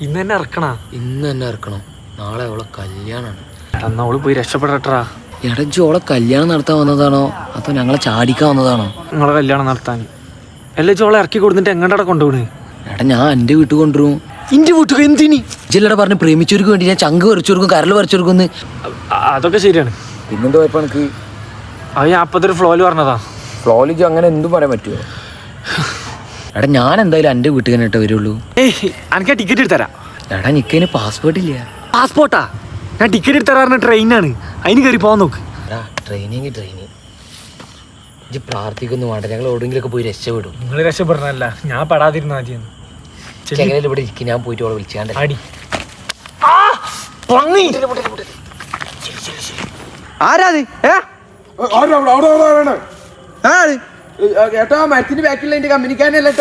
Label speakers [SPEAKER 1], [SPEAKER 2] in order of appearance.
[SPEAKER 1] ഇന്ന് തന്നെ ഇറക്കണം. നാളെ അവളെ കല്യാണാണ്. എന്നാ അവള് പോയി രക്ഷപ്പെടട്ടാ.
[SPEAKER 2] ഇടജി ഓളെ കല്യാണം നടത്താൻ വന്നതാണോ അതോ ഞങ്ങളെ ചാടിക്കാൻ വന്നതാണോ?
[SPEAKER 1] നിങ്ങളെ കല്യാണം നടത്താൻ എല്ലാ ചോളെ ഇറക്കി കൊടുത്തിട്ട് എങ്ങോട്ടാ കൊണ്ടുപോണ്?
[SPEAKER 2] എടാ ഞാൻ എന്റെ വീട്ടിൽ കൊണ്ടുവരും.
[SPEAKER 1] ഇന്റെ വീട്ടിൽ എന്തിനി?
[SPEAKER 2] ജില്ലയുടെ പറഞ്ഞ് പ്രേമിച്ചവർക്ക് വേണ്ടി ഞാൻ ചങ്ക് പറിച്ചു കൊടുക്കും, കരൽ പറിച്ചു കൊടുക്കുന്നു.
[SPEAKER 1] അതൊക്കെ ശരിയാണ്.
[SPEAKER 2] പിന്നെന്താ പോയപ്പോ എനിക്ക്
[SPEAKER 1] അത് ഞാൻ അപ്പത്തൊരു ഫ്ലോയില് പറഞ്ഞതാ.
[SPEAKER 2] ഫ്ലോയില് അങ്ങനെ എന്തും പറയാൻ പറ്റുമോ? എടാ ഞാൻ എന്തായാലും എന്റെ വീട്ടിൽ തന്നെ വരുള്ളൂ.
[SPEAKER 1] എനിക്ക് ടിക്കറ്റ് എടുത്തരാ.
[SPEAKER 2] എടാ നിക്കതിന് പാസ്പോർട്ട് ഇല്ല.
[SPEAKER 1] പാസ്പോർട്ടാ? ഞാൻ ടിക്കറ്റ് എടുത്തരാറിന് ട്രെയിനാണ്, അതിന് കയറി പോകാൻ നോക്ക്.
[SPEAKER 2] എടാ ട്രെയിനിങ് ഇജ്ജ് പ്രാർത്ഥിക്കൊന്നും വേണ്ട, ഞങ്ങൾ എവിടെയെങ്കിലൊക്കെ പോയി രക്ഷപ്പെടും.
[SPEAKER 1] നിങ്ങൾ രക്ഷപ്പെടണല്ല, ഞാൻ പെടാതിരുന്ന ആദ്യം.
[SPEAKER 2] ചെങ്ങനയിൽ ഇവിടെ ഇരിക്കും, ഞാൻ പോയിട്ട് അവളെ വിളിച്ചാണ്ട്
[SPEAKER 1] അടി.
[SPEAKER 3] ആരാത്? ഏട്ടാ മരത്തിന്റെ ബാക്കിലുള്ള എന്റെ കമ്പനിക്കാരനല്ലേ?